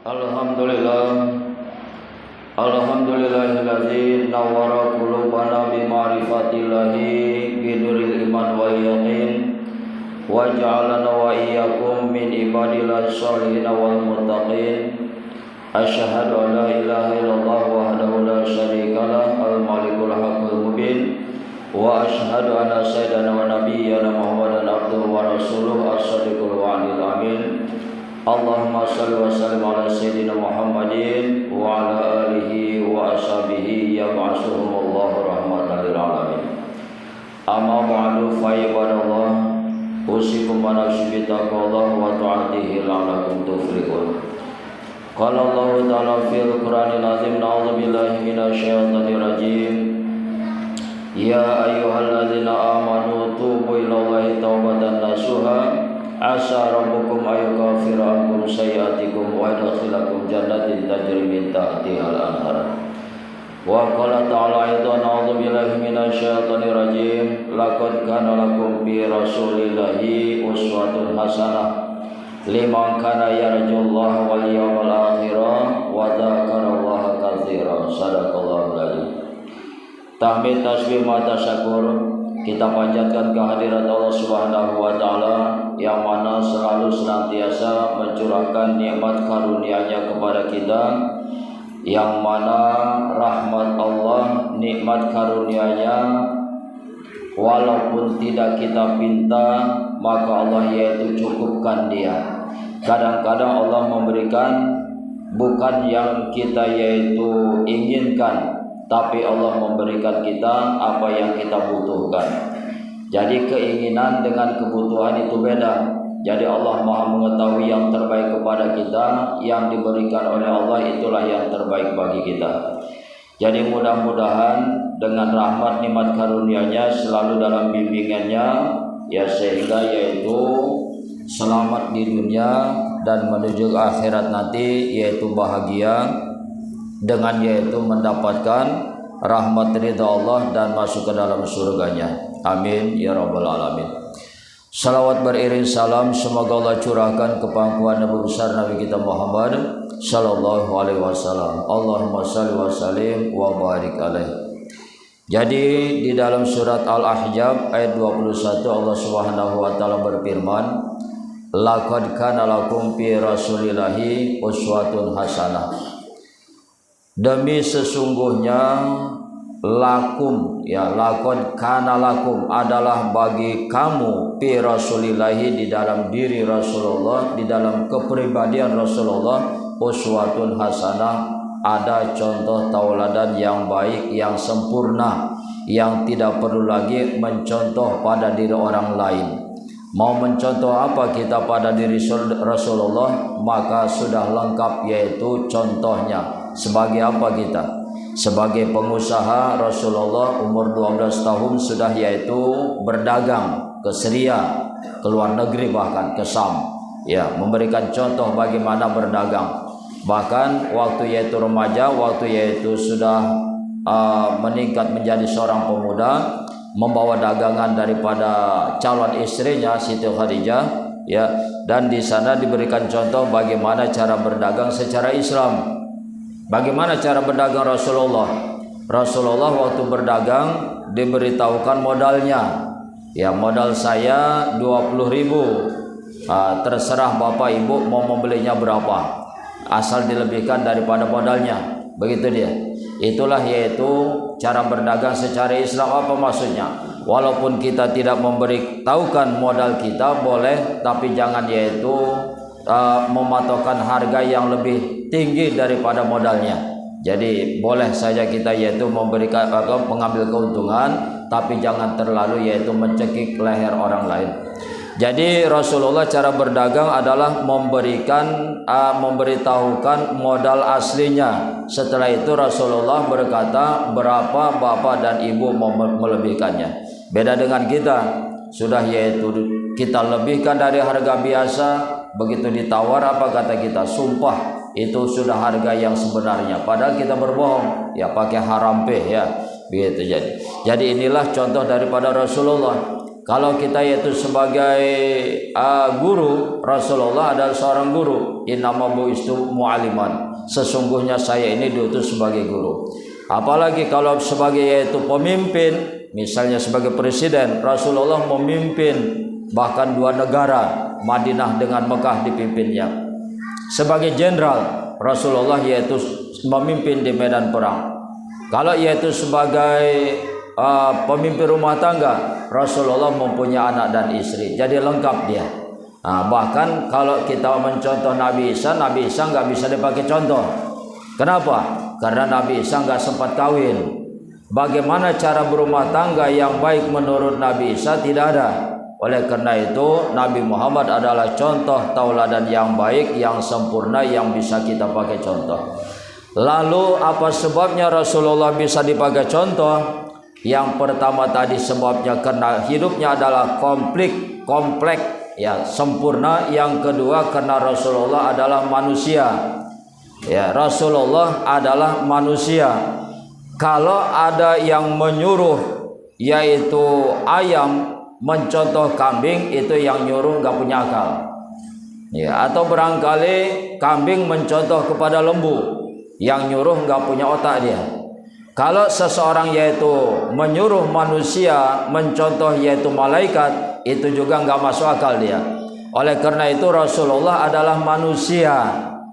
Alhamdulillah, alhamdulillahilladzi nawwara qulubana bi ma'rifatillahi bi nuril iman wa yaqin wa ja'alana wa iyyakum min ibadillah sholihin wal muttaqin. Asyhadu an la ilaha illallah wahdahu la syarikalah al malikul haqqul mubin wa asyhadu anna sayyidana wa nabiyyana Muhammadan abduhu wa rasuluhu as-sadiqul wa'dil amin. Allahumma shalli wa sallim ala sayyidina Muhammadin wa ala alihi wa ashabihi yab'asuhumullahu rahmatan lil alamin. Amma ba'du fa ibadallah, usikum wa nafsi bi taqwallah wa ta'atihi la'allakum tuflihun. Qala Allah ta'ala fil Qur'anil azim, na'udzu billahi minasy syaithanir rajim. Ya ayyuhalladzina amanu tubu ilallahi taubatan nasuha. Asa rabbukum ayyughfira ankum sayyi'atikum wa yadkhilakum jannatin tajri min tahtiha al-anhar. Wa qala ta'ala aidan, a'udzu billahi minasy syaithanir rajim. Laqad kana lakum fi rasulillahi uswatun hasanah liman kana yarjullaha wal yawmal akhir wa dzakarallaha katsiran. Shadaqallahul adzim. Tahmid, tasbih, mata syakur kita panjatkan kehadirat Allah Subhanahu wa taala yang mana selalu senantiasa mencurahkan nikmat karunia-Nya kepada kita, yang mana rahmat Allah, nikmat karunia-Nya walaupun tidak kita pinta, maka Allah yaitu cukupkan dia. Kadang-kadang Allah memberikan bukan yang kita yaitu inginkan, tapi Allah memberikan kita apa yang kita butuhkan. Jadi keinginan dengan kebutuhan itu beda. Jadi Allah Maha mengetahui yang terbaik kepada kita, yang diberikan oleh Allah itulah yang terbaik bagi kita. Jadi mudah-mudahan dengan rahmat nikmat karunia-Nya selalu dalam bimbingannya, ya, sehingga yaitu selamat di dunia dan menuju akhirat nanti, yaitu bahagia dengan yaitu mendapatkan rahmat ridha Allah dan masuk ke dalam surganya. Amin ya rabbal alamin. Salawat beriring salam semoga Allah curahkan ke pangkuan Nabi besar Nabi kita Muhammad sallallahu alaihi wasallam. Allahumma shalli wa sallim wa barik alaihi. Jadi di dalam surat Al-Ahzab ayat 21 Allah Subhanahu wa taala berfirman, laqad kana lakum fi rasulillahi uswatun hasanah. Demi sesungguhnya lakum, ya, laqad kana lakum adalah bagi kamu fi rasulillahi di dalam diri Rasulullah, di dalam kepribadian Rasulullah, uswatun hasanah, ada contoh tauladan yang baik, yang sempurna, yang tidak perlu lagi mencontoh pada diri orang lain. Mau mencontoh apa kita pada diri Rasulullah, maka sudah lengkap yaitu contohnya. Sebagai apa kita? Sebagai pengusaha, Rasulullah umur 12 tahun sudah yaitu berdagang ke Syria, ke luar negeri, bahkan ke Sam, ya, memberikan contoh bagaimana berdagang. Bahkan waktu yaitu remaja, waktu yaitu sudah meningkat menjadi seorang pemuda, membawa dagangan daripada calon istrinya Siti Khadijah, ya, dan di sana diberikan contoh bagaimana cara berdagang secara Islam. Bagaimana cara berdagang Rasulullah? Rasulullah waktu berdagang diberitahukan modalnya. Ya, modal saya 20.000. Terserah Bapak Ibu mau membelinya berapa, asal dilebihkan daripada modalnya. Begitu dia. Itulah yaitu cara berdagang secara Islam. Apa maksudnya? Walaupun kita tidak memberitahukan modal kita boleh, tapi jangan yaitu mematokkan harga yang lebih tinggi daripada modalnya. Jadi boleh saja kita yaitu memberikan mengambil keuntungan, tapi jangan terlalu yaitu mencekik leher orang lain. Jadi Rasulullah cara berdagang adalah memberitahukan modal aslinya. Setelah itu Rasulullah berkata berapa bapak dan ibu mau melebihkannya. Beda dengan kita, sudah yaitu kita lebihkan dari harga biasa. Begitu ditawar apa kata kita? Sumpah itu sudah harga yang sebenarnya. Padahal kita berbohong, ya, pakai harampe, ya, begitu. Jadi inilah contoh daripada Rasulullah. Kalau kita yaitu sebagai guru, Rasulullah adalah seorang guru. Innama bu'istu mu'aliman. Sesungguhnya saya ini diutus sebagai guru. Apalagi kalau sebagai yaitu pemimpin, misalnya sebagai presiden, Rasulullah memimpin bahkan 2 negara, Madinah dengan Mekah dipimpinnya. Sebagai jenderal, Rasulullah yaitu memimpin di medan perang. Kalau yaitu sebagai pemimpin rumah tangga, Rasulullah mempunyai anak dan istri, jadi lengkap dia. Bahkan kalau kita mencontoh Nabi Isa nggak bisa dipakai contoh. Kenapa? Karena Nabi Isa nggak sempat kawin. Bagaimana cara berumah tangga yang baik menurut Nabi Isa? Tidak ada. Oleh karena itu Nabi Muhammad adalah contoh tauladan yang baik, yang sempurna, yang bisa kita pakai contoh. Lalu apa sebabnya Rasulullah bisa dipakai contoh? Yang pertama tadi sebabnya karena hidupnya adalah kompleks, ya, sempurna. Yang kedua karena Rasulullah adalah manusia. Ya, Rasulullah adalah manusia. Kalau ada yang menyuruh yaitu ayam mencontoh kambing, itu yang nyuruh nggak punya akal. Ya, atau barangkali kambing mencontoh kepada lembu, yang nyuruh nggak punya otak dia. Kalau seseorang yaitu menyuruh manusia mencontoh yaitu malaikat, itu juga nggak masuk akal dia. Oleh karena itu Rasulullah adalah manusia.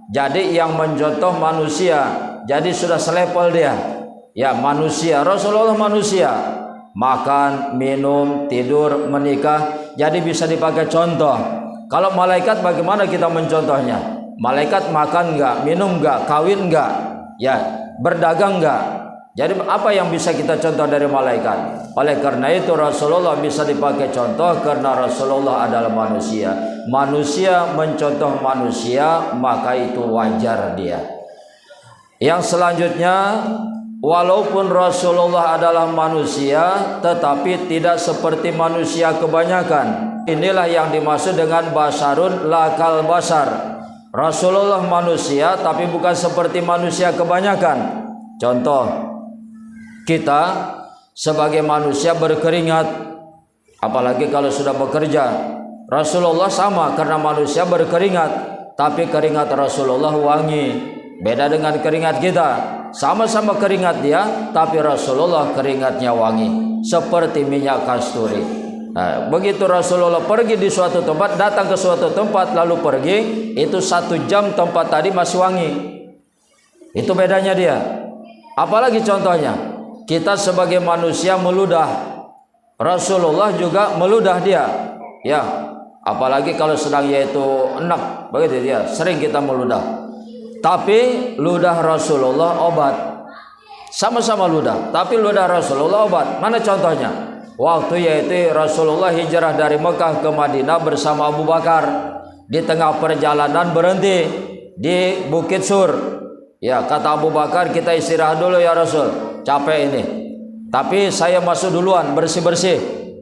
Jadi yang mencontoh manusia, jadi sudah selevel dia. Ya, manusia. Rasulullah manusia. Makan, minum, tidur, menikah, jadi bisa dipakai contoh. Kalau malaikat bagaimana kita mencontohnya? Malaikat makan enggak, minum enggak, kawin enggak, ya, berdagang enggak. Jadi apa yang bisa kita contoh dari malaikat? Oleh karena itu Rasulullah bisa dipakai contoh karena Rasulullah adalah manusia. Manusia mencontoh manusia, maka itu wajar dia. Yang selanjutnya, walaupun Rasulullah adalah manusia, tetapi tidak seperti manusia kebanyakan. Inilah yang dimaksud dengan basarun lakal basar. Rasulullah manusia, tapi bukan seperti manusia kebanyakan. Contoh, kita sebagai manusia berkeringat, apalagi kalau sudah bekerja. Rasulullah sama, karena manusia berkeringat, tapi keringat Rasulullah wangi. Beda dengan keringat kita. Sama-sama keringat dia, tapi Rasulullah keringatnya wangi, seperti minyak kasturi. Nah, begitu Rasulullah pergi di suatu tempat, datang ke suatu tempat lalu pergi, itu 1 jam tempat tadi masih wangi. Itu bedanya dia. Apalagi contohnya, kita sebagai manusia meludah, Rasulullah juga meludah dia. Ya, apalagi kalau sedang yaitu enak, begitu dia, sering kita meludah. Tapi ludah Rasulullah obat. Sama-sama ludah, tapi ludah Rasulullah obat. Mana contohnya? Waktu yaitu Rasulullah hijrah dari Mekah ke Madinah bersama Abu Bakar. Di tengah perjalanan berhenti di Bukit Sur. Ya, kata Abu Bakar, kita istirahat dulu ya Rasul, capek ini. Tapi saya masuk duluan, bersih-bersih.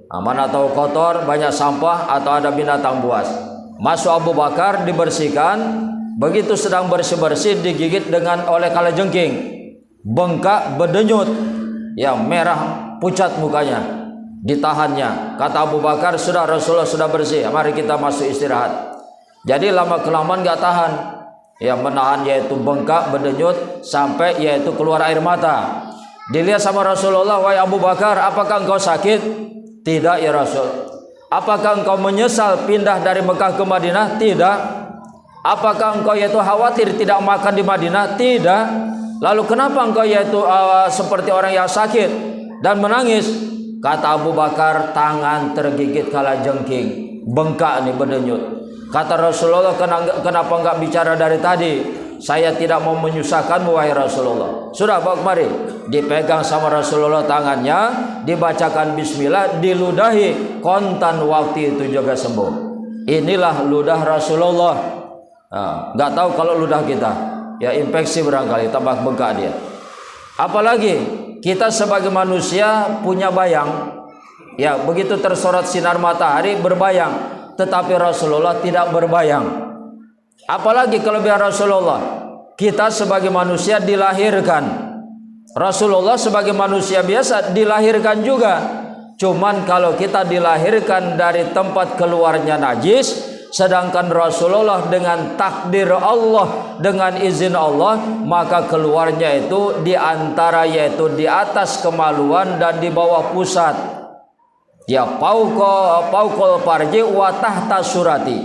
Mana tahu kotor, banyak sampah, atau ada binatang buas. Masuk Abu Bakar, dibersihkan. Begitu sedang bersih-bersih, digigit oleh kalajengking. Bengkak, berdenyut. Ya, merah, pucat mukanya. Ditahannya. Kata Abu Bakar, sudah, Rasulullah sudah bersih, mari kita masuk istirahat. Jadi lama-kelamaan gak tahan. Ya, menahan yaitu bengkak, berdenyut, sampai yaitu keluar air mata. Dilihat sama Rasulullah, wahai Abu Bakar, apakah engkau sakit? Tidak ya Rasul. Apakah engkau menyesal pindah dari Mekah ke Madinah? Tidak. Apakah engkau yaitu khawatir tidak makan di Madinah? Tidak. Lalu kenapa engkau yaitu seperti orang yang sakit dan menangis? Kata Abu Bakar, tangan tergigit kalajengking, bengkak nih, berdenyut. Kata Rasulullah, kenapa enggak bicara dari tadi? Saya tidak mau menyusahkanmu wahai Rasulullah. Sudah, bawa kemari. Dipegang sama Rasulullah tangannya, dibacakan bismillah, diludahi, kontan waktu itu juga sembuh. Inilah ludah Rasulullah. Nggak tahu kalau ludah kita, ya infeksi barangkali, tambah bengkak dia. Apalagi kita sebagai manusia punya bayang. Ya, begitu tersorot sinar matahari berbayang. Tetapi Rasulullah tidak berbayang. Apalagi kelebihan Rasulullah, kita sebagai manusia dilahirkan. Rasulullah sebagai manusia biasa dilahirkan juga. Cuman kalau kita dilahirkan dari tempat keluarnya najis, sedangkan Rasulullah dengan takdir Allah, dengan izin Allah, maka keluarnya itu di antara, yaitu di atas kemaluan dan di bawah pusat. Ya, fauqal farji wa tahta surati,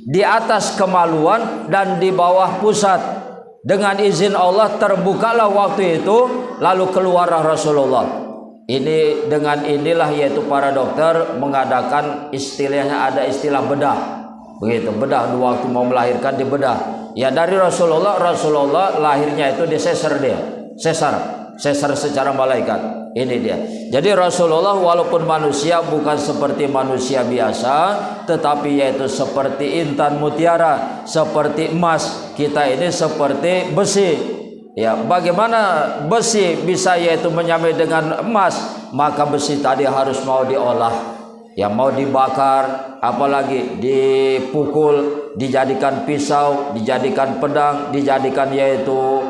di atas kemaluan dan di bawah pusat. Dengan izin Allah terbukalah waktu itu, lalu keluarlah Rasulullah. Ini dengan inilah yaitu para dokter mengadakan istilahnya, ada istilah bedah. Begitu, bedah waktu mau melahirkan di bedah. Ya, dari Rasulullah lahirnya itu disesar dia. Sesar secara malaikat. Ini dia. Jadi Rasulullah walaupun manusia bukan seperti manusia biasa, tetapi yaitu seperti intan mutiara, seperti emas. Kita ini seperti besi. Ya, bagaimana besi bisa yaitu menyamai dengan emas? Maka besi tadi harus mau diolah, ya, mau dibakar, apalagi dipukul, dijadikan pisau, dijadikan pedang, dijadikan yaitu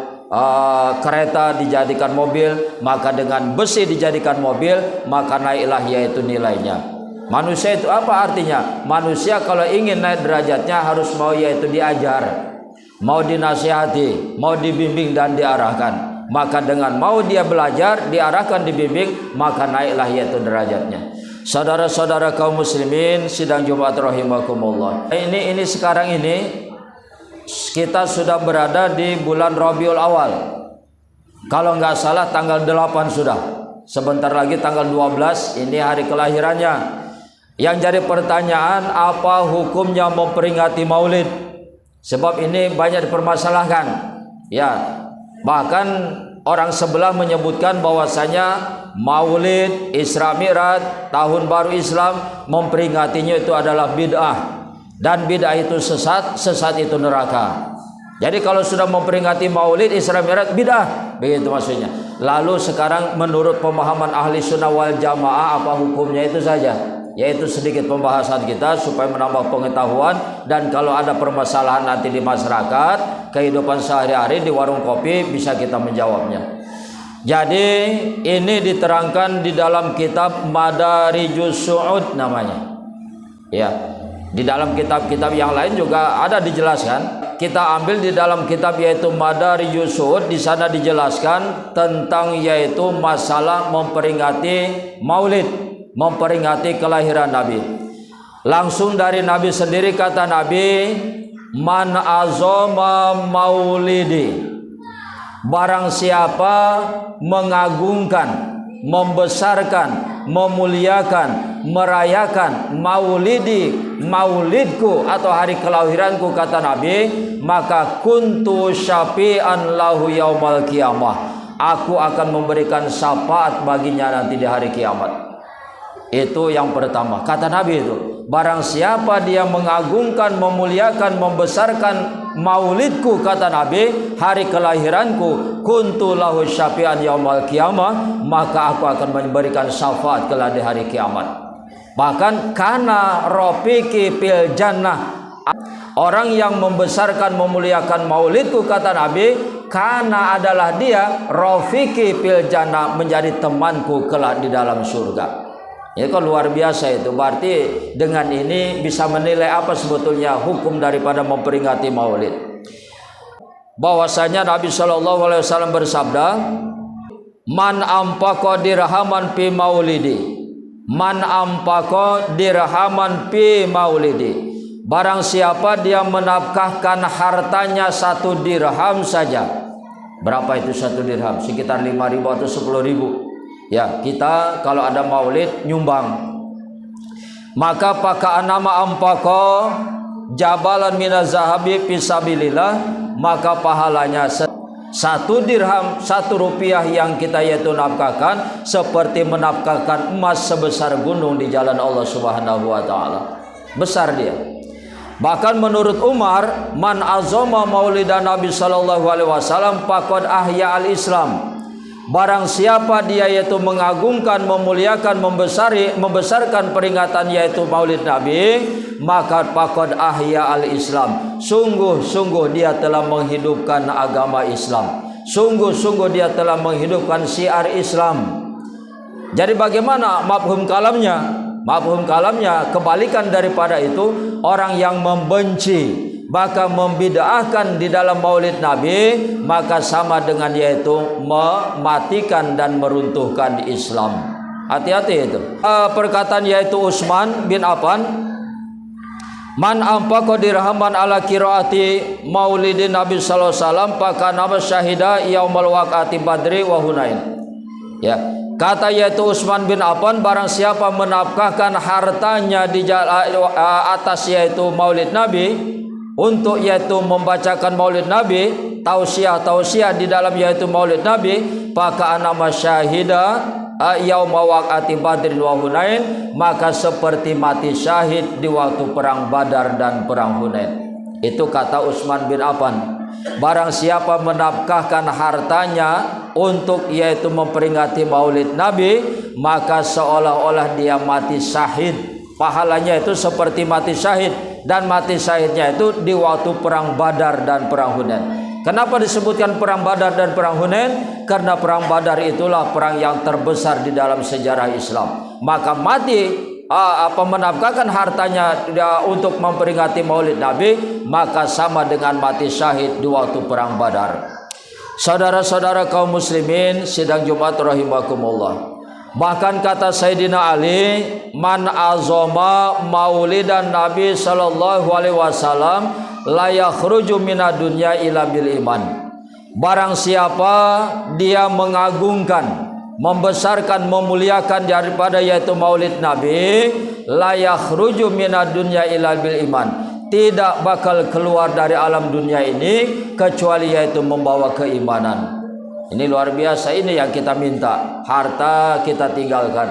kereta, dijadikan mobil. Maka dengan besi dijadikan mobil, maka naiklah yaitu nilainya. Manusia itu apa artinya? Manusia kalau ingin naik derajatnya harus mau yaitu diajar, mau dinasihati, mau dibimbing dan diarahkan. Maka dengan mau dia belajar, diarahkan, dibimbing, maka naiklah yaitu derajatnya. Saudara-saudara kaum muslimin sidang Jumat rahimakumullah. Ini sekarang ini kita sudah berada di bulan Rabiul Awal. Kalau nggak salah tanggal 8 sudah. Sebentar lagi tanggal 12 ini hari kelahirannya. Yang jadi pertanyaan, apa hukumnya memperingati Maulid? Sebab ini banyak dipermasalahkan. Ya, bahkan orang sebelah menyebutkan bahwasanya Maulid, Isra Mi'raj, tahun baru Islam, memperingatinya itu adalah bid'ah. Dan bid'ah itu sesat, sesat itu neraka. Jadi kalau sudah memperingati Maulid, Isra Mi'raj, bid'ah, begitu maksudnya. Lalu sekarang menurut pemahaman ahli sunnah wal jamaah, apa hukumnya? Itu saja, yaitu sedikit pembahasan kita supaya menambah pengetahuan. Dan kalau ada permasalahan nanti di masyarakat, kehidupan sehari-hari di warung kopi, bisa kita menjawabnya. Jadi ini diterangkan di dalam kitab Madarijus Su'ud namanya. Ya, di dalam kitab-kitab yang lain juga ada dijelaskan. Kita ambil di dalam kitab yaitu Madarijus Su'ud. Di sana dijelaskan tentang yaitu masalah memperingati Maulid, memperingati kelahiran Nabi. Langsung dari Nabi sendiri, kata Nabi, man azama maulidi, barang siapa mengagungkan, membesarkan, memuliakan, merayakan maulidi, maulidku atau hari kelahiranku, kata Nabi, maka kuntu syafi'an lahu yaumal qiyamah, aku akan memberikan syafaat baginya nanti di hari kiamat. Itu yang pertama, kata Nabi itu. Barang siapa dia mengagungkan, memuliakan, membesarkan maulidku, kata Nabi, hari kelahiranku, kuntu lahu syafi'an yaumal qiyamah, maka aku akan memberikan syafaat kelak di hari kiamat. Bahkan kana rafiki fil jannah, orang yang membesarkan, memuliakan maulidku, kata Nabi, kana adalah dia rafiki fil jannah, menjadi temanku kelak di dalam surga. Ya, kan luar biasa itu. Berarti dengan ini bisa menilai apa sebetulnya hukum daripada memperingati Maulid. Bahwasanya Nabi Shallallahu Alaihi Wasallam bersabda, man ampako dirhaman fi maulidi, man ampako dirhaman fi maulidi, barang siapa dia menafkahkan hartanya 1 dirham saja. Berapa itu 1 dirham? Sekitar 5.000 atau 10.000. Ya, kita kalau ada maulid nyumbang, maka pakai nama ampako jabalan minaz zahabi fisabilillah, maka pahalanya 1 dirham, 1 rupiah yang kita yaitu nafkahkan, seperti menafkahkan emas sebesar gunung di jalan Allah Subhanahu wa taala. Besar dia. Bahkan menurut Umar, man azama maulidan Nabi sallallahu alaihi wasallam faqad ahya al-Islam. Barang siapa dia yaitu mengagungkan, memuliakan, membesarkan peringatan yaitu Maulid Nabi, maka faqad ahya al-Islam. Sungguh-sungguh dia telah menghidupkan agama Islam. Sungguh-sungguh dia telah menghidupkan syiar Islam. Jadi bagaimana mafhum kalamnya? Mafhum kalamnya kebalikan daripada itu, orang yang membenci maka membid'ahkan di dalam maulid Nabi, maka sama dengan yaitu mematikan dan meruntuhkan Islam. Hati-hati itu. Perkataan yaitu Utsman bin Affan, man anfaqa dirhaman ala qiraati maulidin Nabi sallallahu alaihi wasallam fakana syahida yaumal waqati badri wa hunain. Ya, kata yaitu Utsman bin Affan, barang siapa menafkahkan hartanya di atas yaitu maulid Nabi, untuk yaitu membacakan maulid Nabi, tausiah di dalam yaitu maulid Nabi, maka nama syahida yauma waqati badrin wa hunain, maka seperti mati syahid di waktu perang Badar dan perang Hunain. Itu kata Utsman bin Affan. Barang siapa menafkahkan hartanya untuk yaitu memperingati maulid Nabi, maka seolah-olah dia mati syahid. Pahalanya itu seperti mati syahid, dan mati syahidnya itu di waktu perang Badar dan perang Hunain. Kenapa disebutkan perang Badar dan perang Hunain? Karena perang Badar itulah perang yang terbesar di dalam sejarah Islam. Maka mati menafkahkan hartanya untuk memperingati maulid Nabi, maka sama dengan mati syahid di waktu perang Badar. Saudara-saudara kaum muslimin sidang Jumat rahimakumullah. Bahkan kata Sayyidina Ali, man azama maulidan Nabi sallallahu alaihi wasallam la yakhruju minad dunya illa bil iman. Barang siapa dia mengagungkan, membesarkan, memuliakan daripada yaitu maulid Nabi, la yakhruju minad dunya illa bil iman, tidak bakal keluar dari alam dunia ini kecuali yaitu membawa keimanan. Ini luar biasa, ini yang kita minta. Harta kita tinggalkan,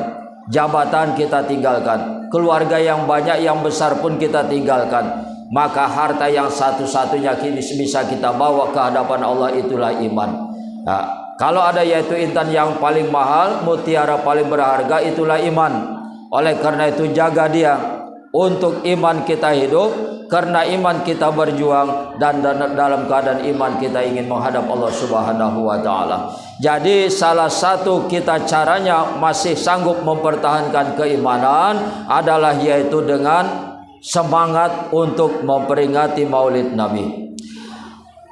jabatan kita tinggalkan, keluarga yang banyak yang besar pun kita tinggalkan. Maka harta yang satu-satunya bisa kita bawa ke hadapan Allah itulah iman. Nah, kalau ada yaitu intan yang paling mahal, mutiara paling berharga, itulah iman. Oleh karena itu jaga dia. Untuk iman kita hidup, karena iman kita berjuang, dan dalam keadaan iman kita ingin menghadap Allah Subhanahu wa taala. Jadi salah satu kita caranya masih sanggup mempertahankan keimanan adalah yaitu dengan semangat untuk memperingati maulid Nabi.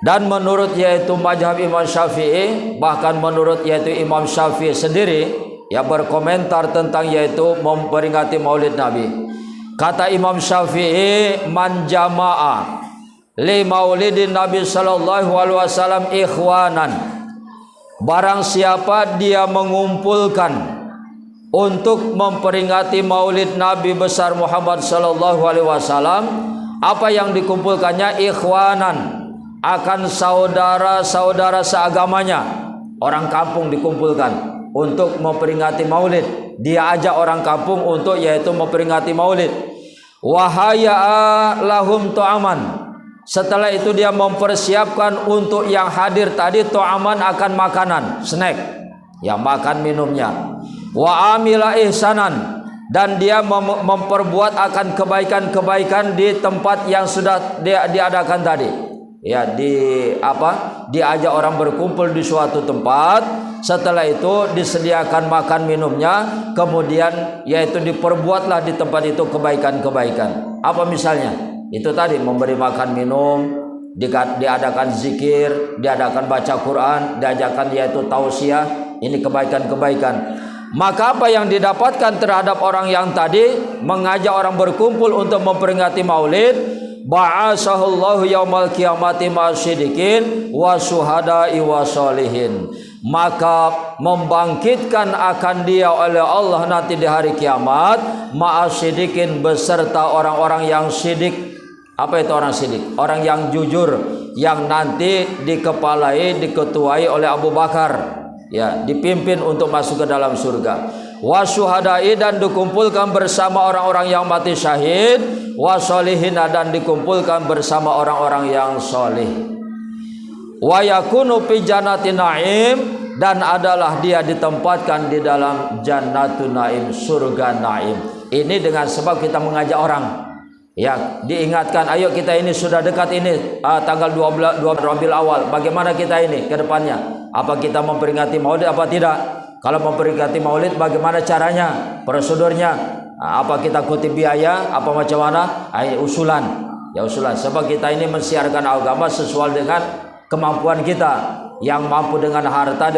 Dan menurut yaitu mazhab Imam Syafi'i, bahkan menurut yaitu Imam Syafi'i sendiri yang berkomentar tentang yaitu memperingati maulid Nabi, kata Imam Syafi'i, man jama'a li maulidin Nabi sallallahu alaihi wasallam ikhwanan, barang siapa dia mengumpulkan untuk memperingati maulid Nabi besar Muhammad sallallahu alaihi wasallam, apa yang dikumpulkannya? Ikhwanan, akan saudara-saudara seagamanya. Orang kampung dikumpulkan untuk memperingati maulid, dia ajak orang kampung untuk yaitu memperingati maulid. Wahaya lahum tu'aman, setelah itu dia mempersiapkan untuk yang hadir tadi tu'aman, akan makanan, snack, yang makan minumnya. Wa amila ihsanan, dan dia memperbuat akan kebaikan-kebaikan di tempat yang sudah diadakan tadi. Ya, diajak orang berkumpul di suatu tempat, setelah itu disediakan makan minumnya, kemudian yaitu diperbuatlah di tempat itu kebaikan-kebaikan. Apa misalnya? Itu tadi memberi makan minum, diadakan zikir, diadakan baca Quran, diajarkan yaitu tausiah, ini kebaikan-kebaikan. Maka apa yang didapatkan terhadap orang yang tadi mengajak orang berkumpul untuk memperingati maulid, ba'asahullahu yaumal qiyamati ma'asyidikin wa syuhada'i wa sholihin, maka membangkitkan akan dia oleh Allah nanti di hari kiamat ma'asyidikin, beserta orang-orang yang sidik. Apa itu orang sidik? Orang yang jujur, yang nanti diketuai oleh Abu Bakar, ya, dipimpin untuk masuk ke dalam surga. Wasyuhadai, dan dikumpulkan bersama orang-orang yang mati syahid. Wasolihina, dan dikumpulkan bersama orang-orang yang solih. Wa yakunu fi jannatin naim, dan adalah dia ditempatkan di dalam jannatun naim, surga naim. Ini dengan sebab kita mengajak orang, ya, diingatkan, ayo kita ini sudah dekat ini tanggal 12 Rabiul Awal, bagaimana kita ini ke depannya? Apa kita memperingati maulid apa tidak? Kalau memperingati Maulid bagaimana caranya, prosedurnya? Apa kita kutip biaya? Apa macam mana? Usulan. Ya usulan. Sebab kita ini mensiarkan agama sesuai dengan kemampuan kita. Yang mampu dengan harta,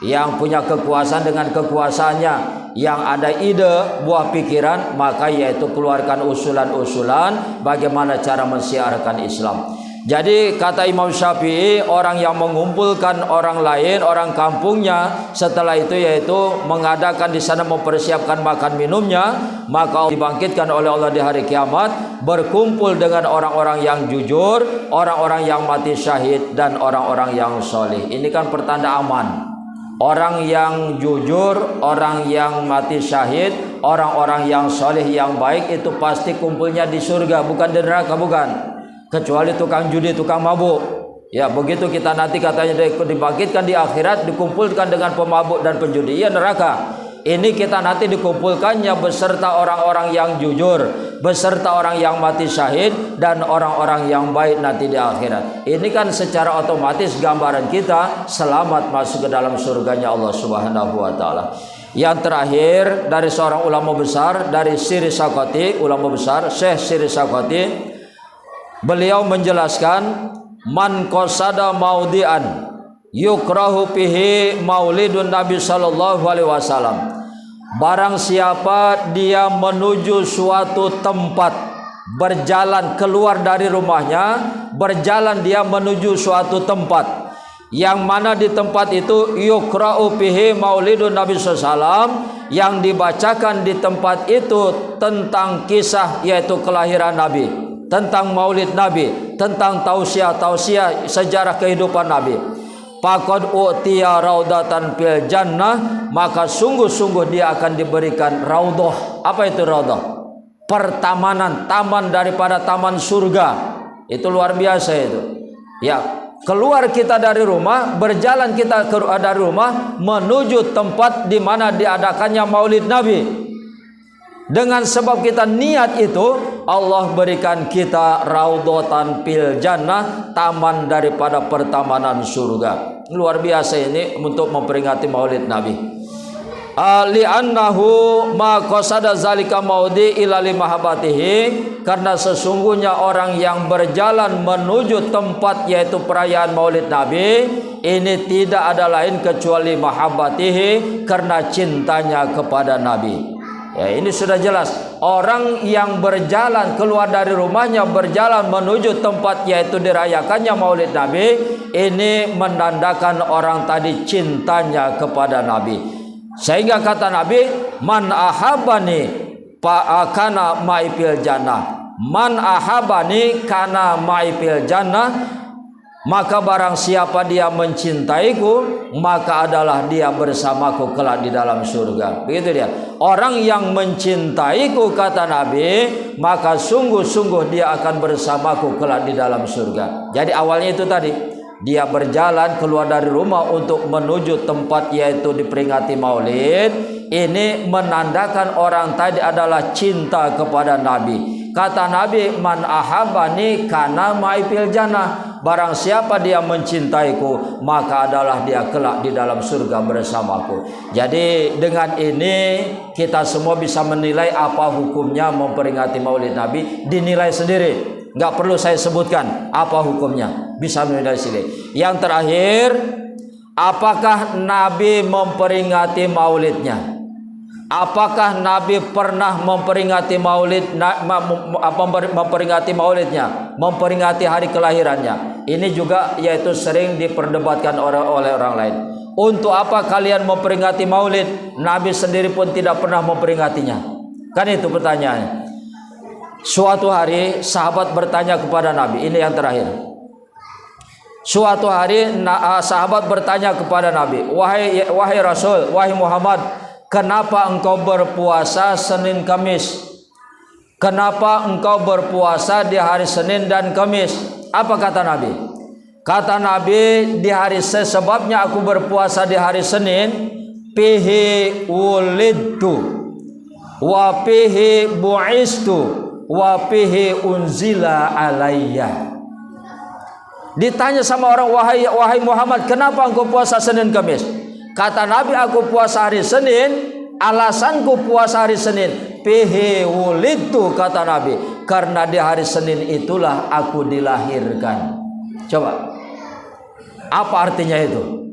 yang punya kekuasaan dengan kekuasaannya, yang ada ide, buah pikiran, maka yaitu keluarkan usulan-usulan bagaimana cara mensiarkan Islam. Jadi kata Imam Syafi'i, orang yang mengumpulkan orang lain, orang kampungnya, setelah itu yaitu mengadakan di sana, mempersiapkan makan minumnya, maka dibangkitkan oleh Allah di hari kiamat, berkumpul dengan orang-orang yang jujur, orang-orang yang mati syahid, dan orang-orang yang soleh. Ini kan pertanda aman. Orang yang jujur, orang yang mati syahid, orang-orang yang soleh, yang baik, itu pasti kumpulnya di surga, bukan di neraka, bukan. Kecuali tukang judi, tukang mabuk. Ya, begitu kita nanti katanya dibangkitkan di akhirat, dikumpulkan dengan pemabuk dan penjudi, ya neraka. Ini kita nanti dikumpulkannya beserta orang-orang yang jujur, beserta orang yang mati syahid, dan orang-orang yang baik nanti di akhirat. Ini kan secara otomatis gambaran kita selamat masuk ke dalam surganya Allah Subhanahu wa taala. Yang terakhir dari seorang ulama besar, dari Siri Sakoti, ulama besar Syekh Siri Sakoti, beliau menjelaskan, man qasada maudian yukrahu fihi maulidun Nabi sallallahu alaihi wasallam. Barang siapa dia menuju suatu tempat, berjalan keluar dari rumahnya, berjalan dia menuju suatu tempat, yang mana di tempat itu yukra'u fihi maulidun Nabi sallallahu alaihi wasallam, yang dibacakan di tempat itu tentang kisah yaitu kelahiran Nabi, tentang maulid Nabi, tentang tausiah sejarah kehidupan Nabi. Faqad utiya raudatan fil jannah, maka sungguh-sungguh dia akan diberikan raudhah. Apa itu raudhah? Pertamanan, taman daripada taman surga. Itu luar biasa itu. Ya, keluar kita dari rumah, berjalan kita dari rumah menuju tempat di mana diadakannya maulid Nabi. Dengan sebab kita niat itu, Allah berikan kita raudhatan fil jannah, taman daripada pertamanan surga. Luar biasa ini untuk memperingati maulid Nabi. Li'annahu ma qasada zalika maudi ila li mahabbatihi, karena sesungguhnya orang yang berjalan menuju tempat yaitu perayaan maulid Nabi ini tidak ada lain kecuali mahabbatihi, karena cintanya kepada Nabi. Ya, ini sudah jelas. Orang yang berjalan keluar dari rumahnya, berjalan menuju tempat yaitu dirayakannya maulid Nabi, ini menandakan orang tadi cintanya kepada Nabi. Sehingga kata Nabi, man ahabani kana ma'i fil jannah. Man ahabani kana ma'i fil jannah. Maka barang siapa dia mencintaiku, maka adalah dia bersamaku kelak di dalam surga. Begitu dia. Orang yang mencintaiku, kata Nabi, maka sungguh-sungguh dia akan bersamaku kelak di dalam surga. Jadi awalnya itu tadi, dia berjalan keluar dari rumah untuk menuju tempat yaitu diperingati maulid. Ini menandakan orang tadi adalah cinta kepada Nabi. Kata Nabi, man ahabani kana ma'i fil jannah. Barang siapa dia mencintaiku, maka adalah dia kelak di dalam surga bersamaku. Jadi dengan ini kita semua bisa menilai apa hukumnya memperingati maulid Nabi. Dinilai sendiri, nggak perlu saya sebutkan apa hukumnya, bisa menilai sendiri. Yang terakhir, apakah Nabi memperingati maulidnya? Apakah Nabi pernah memperingati maulid, memperingati maulidnya, memperingati hari kelahirannya? Ini juga yaitu sering diperdebatkan oleh orang lain. Untuk apa kalian memperingati maulid? Nabi sendiri pun tidak pernah memperingatinya. Kan itu pertanyaannya. Suatu hari sahabat bertanya kepada Nabi, ini yang terakhir. Suatu hari sahabat bertanya kepada Nabi, wahai Rasul, wahai Muhammad, kenapa engkau berpuasa Senin Kamis? Kenapa engkau berpuasa di hari Senin dan Kamis? Apa kata Nabi? Kata Nabi, di hari sebabnya aku berpuasa di hari Senin, fihi wulidtu wa fihi bu'istu wa fihi unzila alayya. Ditanya sama orang, wahai Muhammad, kenapa engkau puasa Senin Kamis? Kata Nabi, aku puasa hari Senin. Alasanku puasa hari Senin, fihi wulidtu, kata Nabi, karena di hari Senin itulah aku dilahirkan. Coba, apa artinya itu?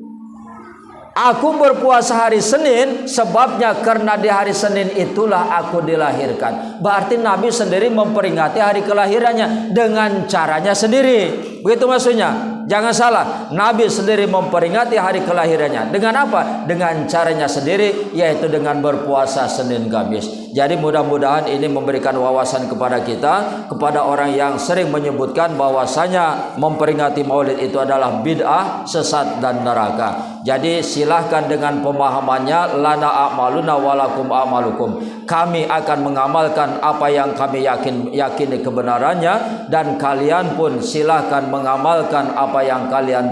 Aku berpuasa hari Senin sebabnya karena di hari Senin itulah aku dilahirkan. Berarti Nabi sendiri memperingati hari kelahirannya dengan caranya sendiri. Begitu maksudnya. Jangan salah, Nabi sendiri memperingati hari kelahirannya. Dengan apa? Dengan caranya sendiri, yaitu dengan berpuasa Senin Kamis. Jadi mudah-mudahan ini memberikan wawasan kepada kita, kepada orang yang sering menyebutkan bahwasanya memperingati Maulid itu adalah bid'ah, sesat dan neraka. Jadi silahkan dengan pemahamannya, lana a'maluna walakum a'malukum. Kami akan mengamalkan apa yang kami yakini kebenarannya, dan kalian pun silahkan mengamalkan apa yang kalian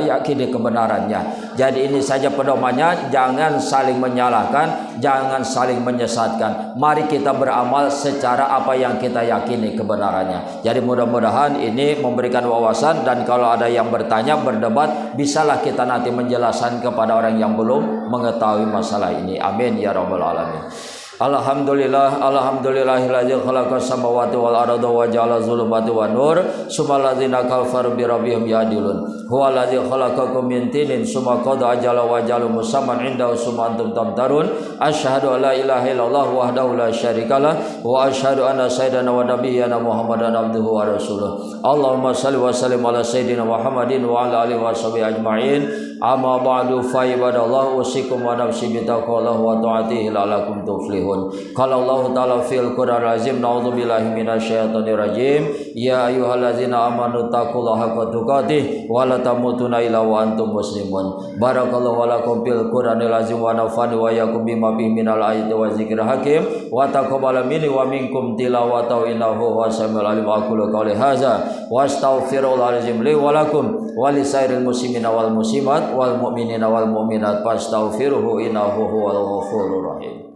yakini kebenarannya. Jadi ini saja pedomannya, jangan saling menyalahkan, jangan saling menyesatkan. Mari kita beramal secara apa yang kita yakini kebenarannya. Jadi mudah-mudahan ini memberikan wawasan, dan kalau ada yang bertanya, berdebat, bisalah kita nanti menjelaskan kepada orang yang belum mengetahui masalah ini. Amin ya rabbal alamin. Alhamdulillah, alhamdulillahilladzi khalaqas samawati wal arda wa ja'ala zulumati wan nur, sumalladzina kafaru bi rabbihim ya'dilun. Huwallazi khalaqakum min tinin summa qada ajala wa ja'ala musamman indahu summa antum tamtarun. Asyhadu an la ilaha illallah wahdahu la syarikalah wa asyhadu anna sayyidana wa nabiyyana Muhammadan abduhu wa rasuluh. Allahumma shalli wa sallim ala sayyidina Muhammadin wa ala alihi washabihi ajma'in. Amma ba'du, fa ibadallah, usikum wa nafsi bi taqwallah wa ta'atihi la'allakum tuflihun. Qala Allah ta'ala fil Qur'anil azim, na'udzubillahi minasyaitonir rajim. Ya ayyuhallazina amanu taqullaha haqqa tuqatih wa la tamutunna illa wa antum muslimun. Barakallahu wa lakum fil Qur'anil azim wa nafa'ani wa iyyakum bima fihi minal ayati wa dzikril hakim wa taqabbala minni wa minkum tilawatahu innahu huwas samiul alim. Aqulu qouli hadza wa astaghfirullahal azim li wa lakum wa lisairil muslimina wal muslimat wal mu'minina wal mu'minat fastaghfiruhu innahu huwal ghafurur rahim.